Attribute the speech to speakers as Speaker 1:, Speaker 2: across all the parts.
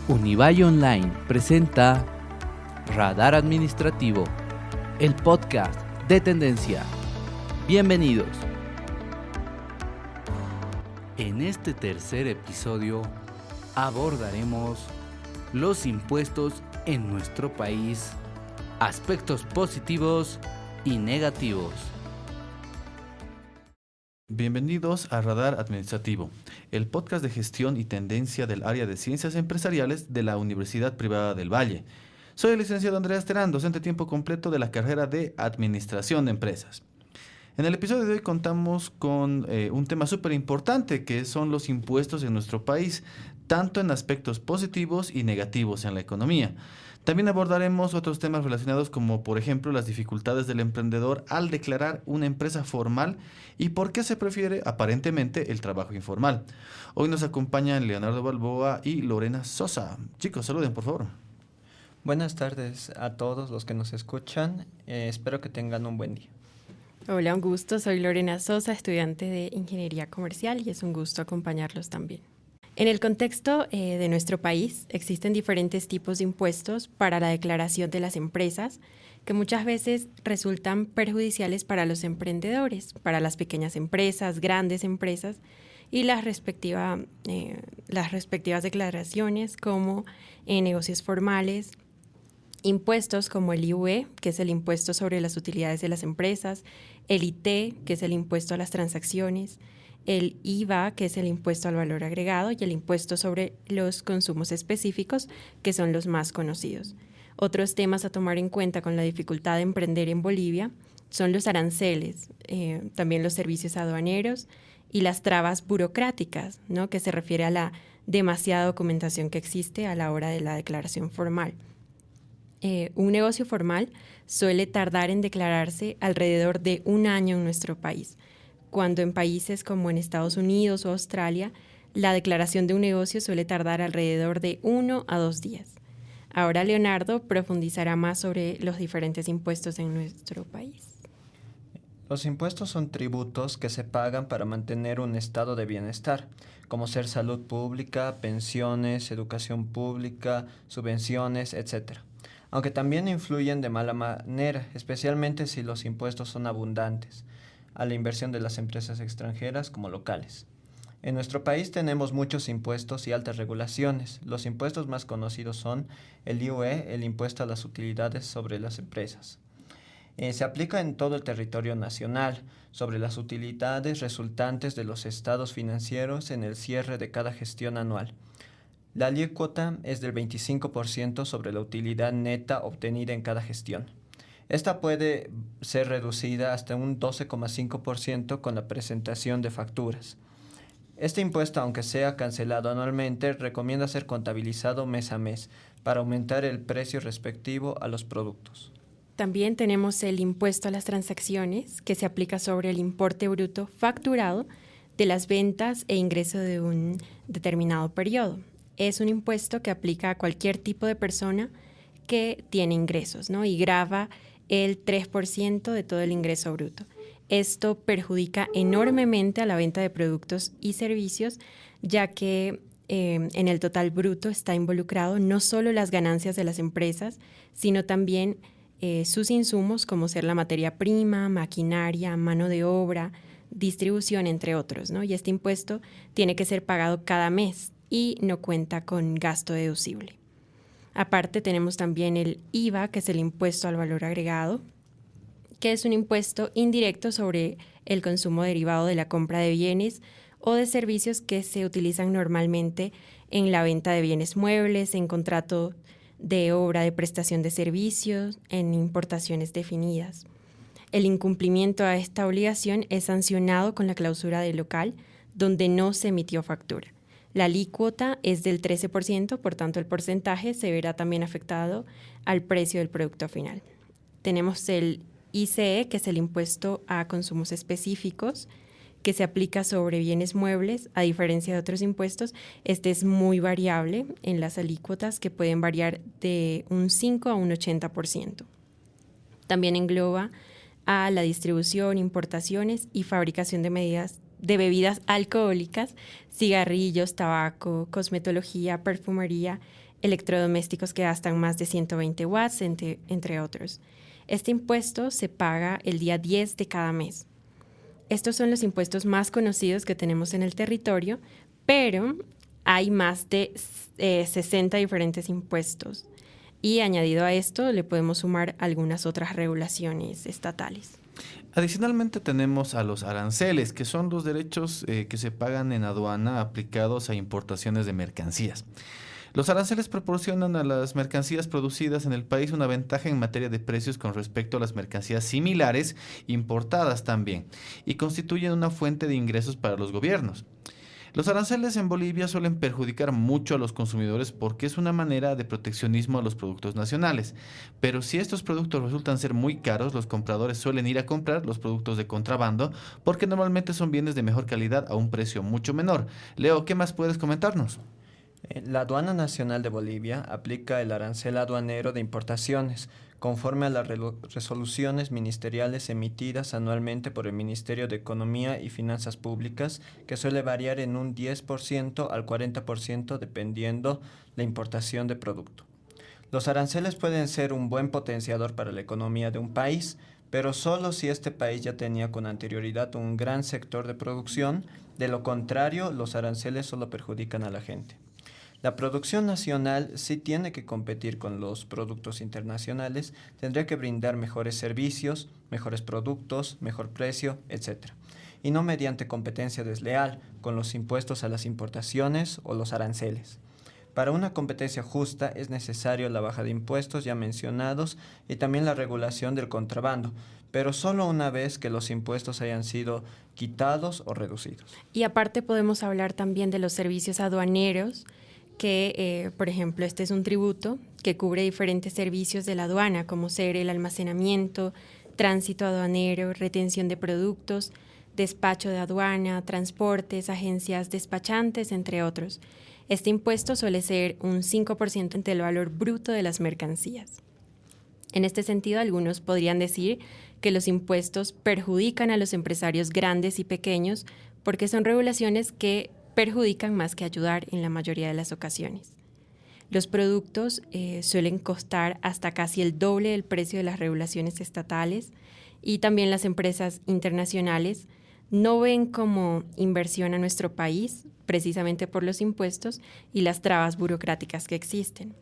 Speaker 1: Univalle Online presenta Radar Administrativo, el podcast de Tendencia. Bienvenidos. En este tercer episodio abordaremos los impuestos en nuestro país, aspectos positivos y negativos.
Speaker 2: Bienvenidos a Radar Administrativo, el podcast de gestión y tendencia del área de ciencias empresariales de la Universidad Privada del Valle. Soy el licenciado Andrés Terán, docente a tiempo completo de la carrera de Administración de Empresas. En el episodio de hoy contamos con un tema súper importante que son los impuestos en nuestro país, tanto en aspectos positivos y negativos en la economía. También abordaremos otros temas relacionados como, por ejemplo, las dificultades del emprendedor al declarar una empresa formal y por qué se prefiere, aparentemente, el trabajo informal. Hoy nos acompañan Leonardo Balboa y Lorena Sosa. Chicos, saluden, por favor.
Speaker 3: Buenas tardes a todos los que nos escuchan. Espero que tengan un buen día.
Speaker 4: Hola, un gusto. Soy Lorena Sosa, estudiante de Ingeniería Comercial y es un gusto acompañarlos también. En el contexto de nuestro país existen diferentes tipos de impuestos para la declaración de las empresas que muchas veces resultan perjudiciales para los emprendedores, para las pequeñas empresas, grandes empresas y las respectivas declaraciones como negocios formales, impuestos como el IVA, que es el impuesto sobre las utilidades de las empresas, el IT, que es el impuesto a las transacciones, el IVA, que es el impuesto al valor agregado, y el impuesto sobre los consumos específicos, que son los más conocidos. Otros temas a tomar en cuenta con la dificultad de emprender en Bolivia son los aranceles, también los servicios aduaneros y las trabas burocráticas, ¿no?, que se refiere a la demasiada documentación que existe a la hora de la declaración formal. Un negocio formal suele tardar en declararse alrededor de un año en nuestro país, cuando en países como en Estados Unidos o Australia, la declaración de un negocio suele tardar alrededor de 1 a 2 días. Ahora Leonardo profundizará más sobre los diferentes impuestos en nuestro país.
Speaker 3: Los impuestos son tributos que se pagan para mantener un estado de bienestar, como ser salud pública, pensiones, educación pública, subvenciones, etc. Aunque también influyen de mala manera, especialmente si los impuestos son abundantes, a la inversión de las empresas extranjeras como locales. En nuestro país tenemos muchos impuestos y altas regulaciones. Los impuestos más conocidos son el IVA, el impuesto a las utilidades sobre las empresas. Se aplica en todo el territorio nacional sobre las utilidades resultantes de los estados financieros en el cierre de cada gestión anual. La alícuota es del 25% sobre la utilidad neta obtenida en cada gestión. Esta puede ser reducida hasta un 12,5% con la presentación de facturas. Este impuesto, aunque sea cancelado anualmente, recomienda ser contabilizado mes a mes para aumentar el precio respectivo a los productos.
Speaker 4: También tenemos el impuesto a las transacciones, que se aplica sobre el importe bruto facturado de las ventas e ingreso de un determinado periodo. Es un impuesto que aplica a cualquier tipo de persona que tiene ingresos, ¿no?, y grava el 3% de todo el ingreso bruto. Esto perjudica enormemente a la venta de productos y servicios, ya que en el total bruto está involucrado no solo las ganancias de las empresas, sino también sus insumos, como ser la materia prima, maquinaria, mano de obra, distribución, entre otros, ¿no? Y este impuesto tiene que ser pagado cada mes y no cuenta con gasto deducible. Aparte tenemos también el IVA, que es el impuesto al valor agregado, que es un impuesto indirecto sobre el consumo derivado de la compra de bienes o de servicios que se utilizan normalmente en la venta de bienes muebles, en contrato de obra de prestación de servicios, en importaciones definidas. El incumplimiento a esta obligación es sancionado con la clausura del local donde no se emitió factura. La alícuota es del 13%, por tanto el porcentaje se verá también afectado al precio del producto final. Tenemos el ICE, que es el impuesto a consumos específicos, que se aplica sobre bienes muebles. A diferencia de otros impuestos, este es muy variable en las alícuotas, que pueden variar de un 5 a un 80%. También engloba a la distribución, importaciones y fabricación de bebidas alcohólicas, cigarrillos, tabaco, cosmetología, perfumería, electrodomésticos que gastan más de 120 watts, entre otros. Este impuesto se paga el día 10 de cada mes. Estos son los impuestos más conocidos que tenemos en el territorio, pero hay más de 60 diferentes impuestos. Y añadido a esto, le podemos sumar algunas otras regulaciones estatales.
Speaker 2: Adicionalmente tenemos a los aranceles, que son los derechos que se pagan en aduana aplicados a importaciones de mercancías. Los aranceles proporcionan a las mercancías producidas en el país una ventaja en materia de precios con respecto a las mercancías similares importadas también, y constituyen una fuente de ingresos para los gobiernos. Los aranceles en Bolivia suelen perjudicar mucho a los consumidores porque es una manera de proteccionismo a los productos nacionales. Pero si estos productos resultan ser muy caros, los compradores suelen ir a comprar los productos de contrabando porque normalmente son bienes de mejor calidad a un precio mucho menor. Leo, ¿qué más puedes comentarnos?
Speaker 3: La Aduana Nacional de Bolivia aplica el arancel aduanero de importaciones, conforme a las resoluciones ministeriales emitidas anualmente por el Ministerio de Economía y Finanzas Públicas, que suele variar en un 10% al 40% dependiendo la importación de producto. Los aranceles pueden ser un buen potenciador para la economía de un país, pero solo si este país ya tenía con anterioridad un gran sector de producción. De lo contrario, los aranceles solo perjudican a la gente. La producción nacional sí tiene que competir con los productos internacionales, tendría que brindar mejores servicios, mejores productos, mejor precio, etc. Y no mediante competencia desleal, con los impuestos a las importaciones o los aranceles. Para una competencia justa es necesario la baja de impuestos ya mencionados y también la regulación del contrabando, pero solo una vez que los impuestos hayan sido quitados o reducidos.
Speaker 4: Y aparte podemos hablar también de los servicios aduaneros, que, por ejemplo, este es un tributo que cubre diferentes servicios de la aduana, como ser el almacenamiento, tránsito aduanero, retención de productos, despacho de aduana, transportes, agencias despachantes, entre otros. Este impuesto suele ser un 5% del valor bruto de las mercancías. En este sentido, algunos podrían decir que los impuestos perjudican a los empresarios grandes y pequeños porque son regulaciones que perjudican más que ayudar en la mayoría de las ocasiones. Los productos suelen costar hasta casi el doble del precio de las regulaciones estatales y también las empresas internacionales no ven como inversión a nuestro país precisamente por los impuestos y las trabas burocráticas que existen.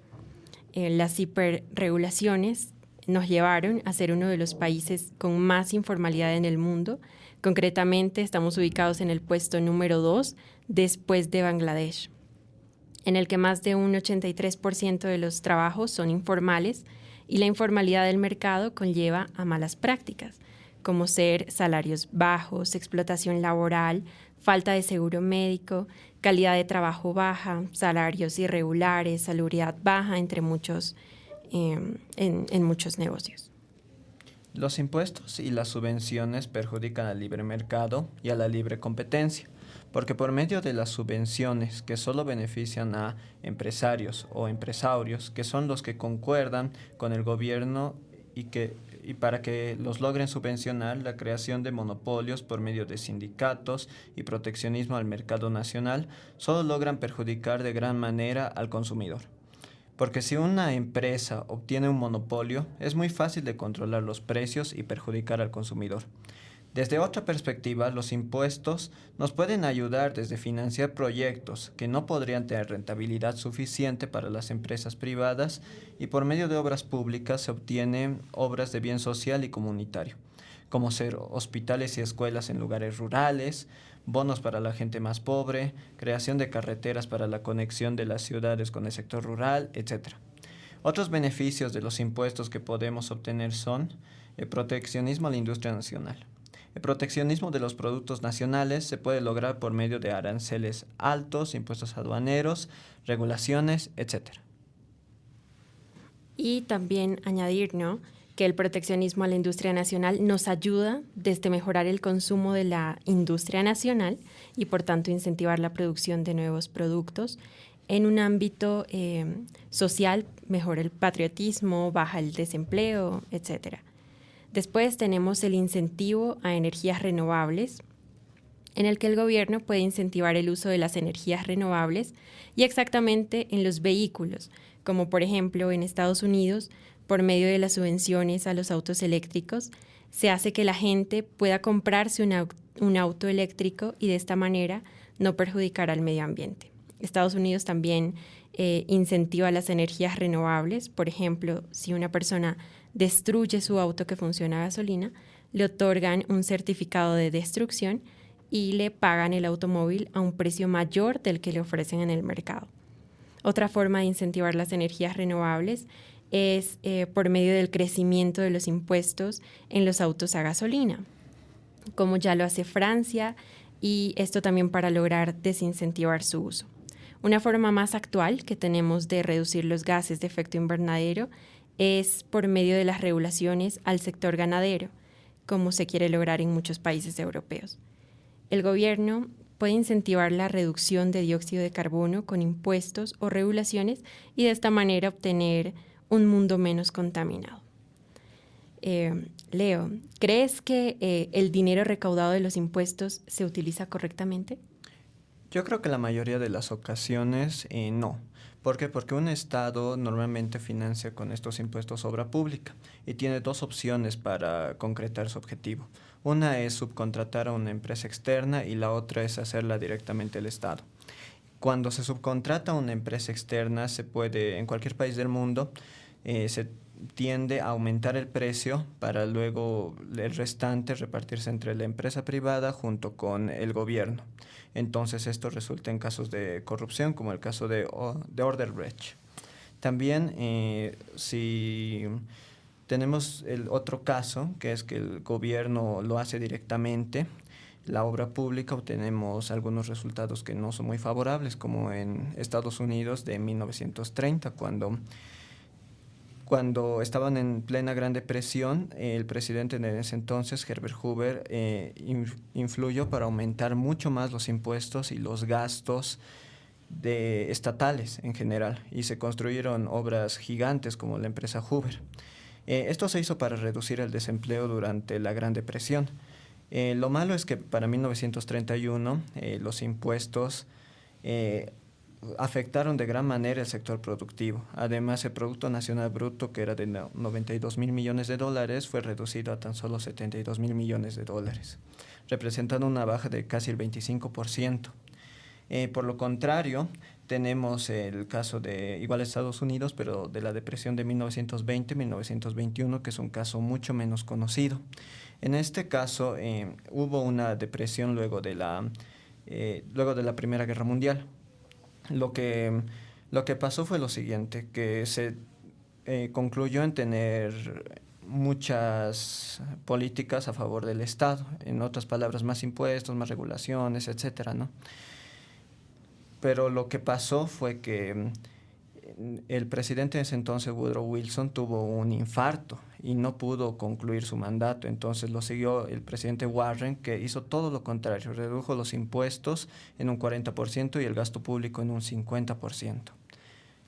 Speaker 4: Las hiperregulaciones nos llevaron a ser uno de los países con más informalidad en el mundo. Concretamente, estamos ubicados en el puesto número 2 después de Bangladesh, en el que más de un 83% de los trabajos son informales y la informalidad del mercado conlleva a malas prácticas, como ser salarios bajos, explotación laboral, falta de seguro médico, calidad de trabajo baja, salarios irregulares, salubridad baja, entre muchos, en muchos negocios.
Speaker 3: Los impuestos y las subvenciones perjudican al libre mercado y a la libre competencia, porque por medio de las subvenciones que solo benefician a empresarios o empresarios, que son los que concuerdan con el gobierno y para que los logren subvencionar la creación de monopolios por medio de sindicatos y proteccionismo al mercado nacional, solo logran perjudicar de gran manera al consumidor. Porque si una empresa obtiene un monopolio, es muy fácil de controlar los precios y perjudicar al consumidor. Desde otra perspectiva, los impuestos nos pueden ayudar desde financiar proyectos que no podrían tener rentabilidad suficiente para las empresas privadas y por medio de obras públicas se obtienen obras de bien social y comunitario, como ser hospitales y escuelas en lugares rurales, bonos para la gente más pobre, creación de carreteras para la conexión de las ciudades con el sector rural, etc. Otros beneficios de los impuestos que podemos obtener son el proteccionismo a la industria nacional. El proteccionismo de los productos nacionales se puede lograr por medio de aranceles altos, impuestos aduaneros, regulaciones, etc.
Speaker 4: Y también añadir, ¿no?, que el proteccionismo a la industria nacional nos ayuda desde mejorar el consumo de la industria nacional y por tanto incentivar la producción de nuevos productos. En un ámbito social mejora el patriotismo, baja el desempleo, etc. Después tenemos el incentivo a energías renovables. en el que el gobierno puede incentivar el uso de las energías renovables y exactamente en los vehículos, como por ejemplo en Estados Unidos, por medio de las subvenciones a los autos eléctricos, se hace que la gente pueda comprarse un auto eléctrico y de esta manera no perjudicar al medio ambiente. Estados Unidos también incentiva las energías renovables. Por ejemplo, si una persona destruye su auto que funciona a gasolina, le otorgan un certificado de destrucción y le pagan el automóvil a un precio mayor del que le ofrecen en el mercado. Otra forma de incentivar las energías renovables es por medio del crecimiento de los impuestos en los autos a gasolina, como ya lo hace Francia, y esto también para lograr desincentivar su uso. Una forma más actual que tenemos de reducir los gases de efecto invernadero es por medio de las regulaciones al sector ganadero, como se quiere lograr en muchos países europeos. El gobierno puede incentivar la reducción de dióxido de carbono con impuestos o regulaciones y de esta manera obtener un mundo menos contaminado. Leo, ¿crees que el dinero recaudado de los impuestos se utiliza correctamente?
Speaker 3: Yo creo que la mayoría de las ocasiones no. ¿Por qué? Porque un Estado normalmente financia con estos impuestos obra pública y tiene dos opciones para concretar su objetivo. Una es subcontratar a una empresa externa y la otra es hacerla directamente el Estado. Cuando se subcontrata a una empresa externa, se puede, en cualquier país del mundo, se tiende a aumentar el precio para luego el restante repartirse entre la empresa privada junto con el gobierno. Entonces esto resulta en casos de corrupción, como el caso de Odebrecht. También si tenemos el otro caso, que es que el gobierno lo hace directamente, la obra pública, obtenemos algunos resultados que no son muy favorables, como en Estados Unidos de 1930, cuando estaban en plena Gran Depresión, el presidente de ese entonces, Herbert Hoover, influyó para aumentar mucho más los impuestos y los gastos estatales en general, y se construyeron obras gigantes como la empresa Hoover. Esto se hizo para reducir el desempleo durante la Gran Depresión. Lo malo es que para 1931 los impuestos afectaron de gran manera el sector productivo. Además, el Producto Nacional Bruto, que era de 92.000 millones de dólares, fue reducido a tan solo 72.000 millones de dólares, representando una baja de casi el 25%. Por lo contrario, tenemos el caso de igual Estados Unidos, pero de la depresión de 1920-1921, que es un caso mucho menos conocido. En este caso, hubo una depresión luego de la Primera Guerra Mundial. Lo que pasó fue lo siguiente, que se concluyó en tener muchas políticas a favor del Estado, en otras palabras, más impuestos, más regulaciones, etcétera, ¿no? Pero lo que pasó fue que el presidente de ese entonces, Woodrow Wilson, tuvo un infarto y no pudo concluir su mandato. Entonces lo siguió el presidente Warren, que hizo todo lo contrario, redujo los impuestos en un 40% y el gasto público en un 50%.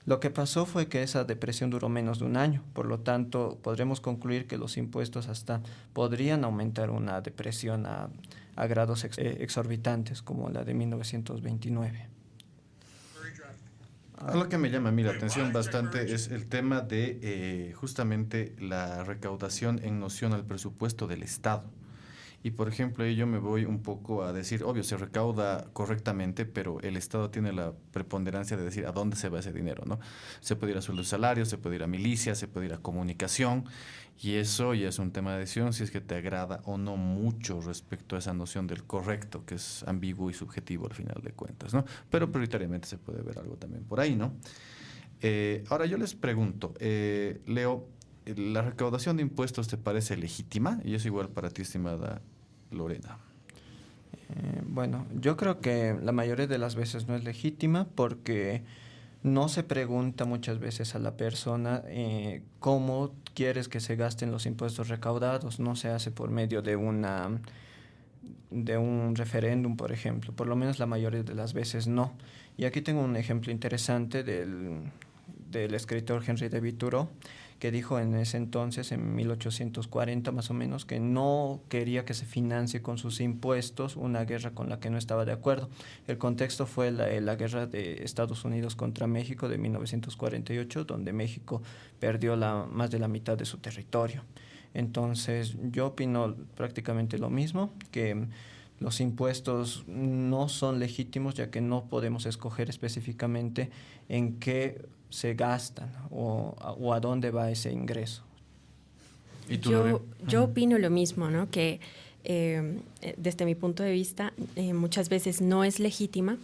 Speaker 3: Lo que pasó fue que esa depresión duró menos de un año, por lo tanto podremos concluir que los impuestos hasta podrían aumentar una depresión a grados exorbitantes como la de 1929.
Speaker 2: Algo que me llama a mí la atención bastante es el tema de justamente la recaudación en noción al presupuesto del Estado. Y por ejemplo, ahí yo me voy un poco a decir, obvio, se recauda correctamente, pero el Estado tiene la preponderancia de decir a dónde se va ese dinero, ¿no? Se puede ir a sueldos y salarios, se puede ir a milicias, se puede ir a comunicación, y eso ya es un tema de decisión si es que te agrada o no mucho respecto a esa noción del correcto, que es ambiguo y subjetivo al final de cuentas, ¿no? Pero prioritariamente se puede ver algo también por ahí, ¿no? Ahora yo les pregunto, Leo, ¿la recaudación de impuestos te parece legítima? Y es igual para ti, estimada Lorena.
Speaker 3: Bueno, yo creo que la mayoría de las veces no es legítima porque no se pregunta muchas veces a la persona cómo quieres que se gasten los impuestos recaudados. No se hace por medio de un referéndum, por ejemplo. Por lo menos la mayoría de las veces no. Y aquí tengo un ejemplo interesante del escritor Henry David Thoreau, que dijo en ese entonces, en 1840 más o menos, que no quería que se financie con sus impuestos una guerra con la que no estaba de acuerdo. El contexto fue la guerra de Estados Unidos contra México de 1948, donde México perdió más de la mitad de su territorio. Entonces, yo opino prácticamente lo mismo, que los impuestos no son legítimos, ya que no podemos escoger específicamente en qué se gastan o a dónde va ese ingreso.
Speaker 2: ¿Y tú,
Speaker 4: yo opino lo mismo, ¿no? Que desde mi punto de vista muchas veces no es legítima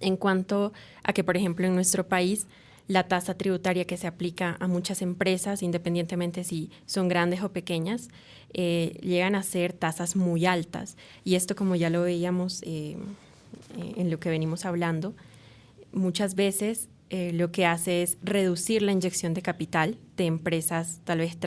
Speaker 4: en cuanto a que, por ejemplo, en nuestro país la tasa tributaria que se aplica a muchas empresas, independientemente si son grandes o pequeñas, llegan a ser tasas muy altas. Y esto, como ya lo veíamos en lo que venimos hablando, muchas veces lo que hace es reducir la inyección de capital de empresas tal vez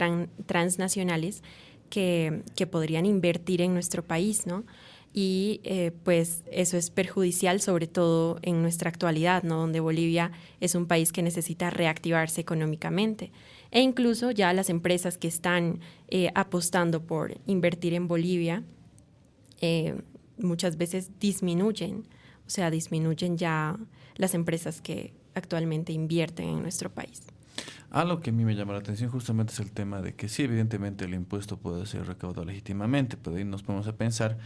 Speaker 4: transnacionales que podrían invertir en nuestro país, ¿no? Y pues eso es perjudicial sobre todo en nuestra actualidad, ¿no? Donde Bolivia es un país que necesita reactivarse económicamente. E incluso ya las empresas que están apostando por invertir en Bolivia muchas veces disminuyen ya las empresas que actualmente invierten en nuestro país.
Speaker 2: Algo que a mí me llama la atención justamente es el tema de que sí, evidentemente el impuesto puede ser recaudado legítimamente, pero ahí nos ponemos a pensar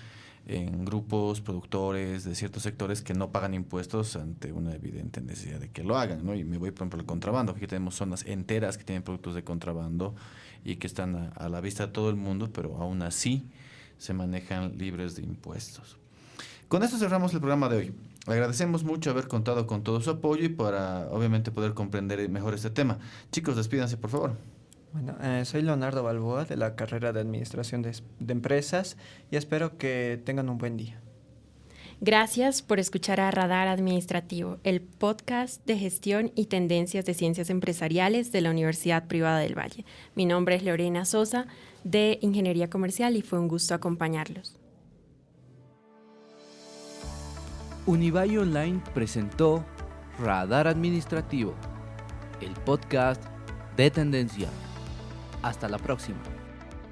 Speaker 2: en grupos productores de ciertos sectores que no pagan impuestos ante una evidente necesidad de que lo hagan, ¿no? Y me voy, por ejemplo, al contrabando. Aquí tenemos zonas enteras que tienen productos de contrabando y que están a la vista de todo el mundo, pero aún así se manejan libres de impuestos. Con esto cerramos el programa de hoy. Agradecemos mucho haber contado con todo su apoyo y para, obviamente, poder comprender mejor este tema. Chicos, despídanse, por favor.
Speaker 3: Bueno, soy Leonardo Balboa de la carrera de Administración de Empresas y espero que tengan un buen día.
Speaker 4: Gracias por escuchar a Radar Administrativo, el podcast de gestión y tendencias de ciencias empresariales de la Universidad Privada del Valle. Mi nombre es Lorena Sosa, de Ingeniería Comercial, y fue un gusto acompañarlos.
Speaker 1: Univalle Online presentó Radar Administrativo, el podcast de tendencia. Hasta la próxima.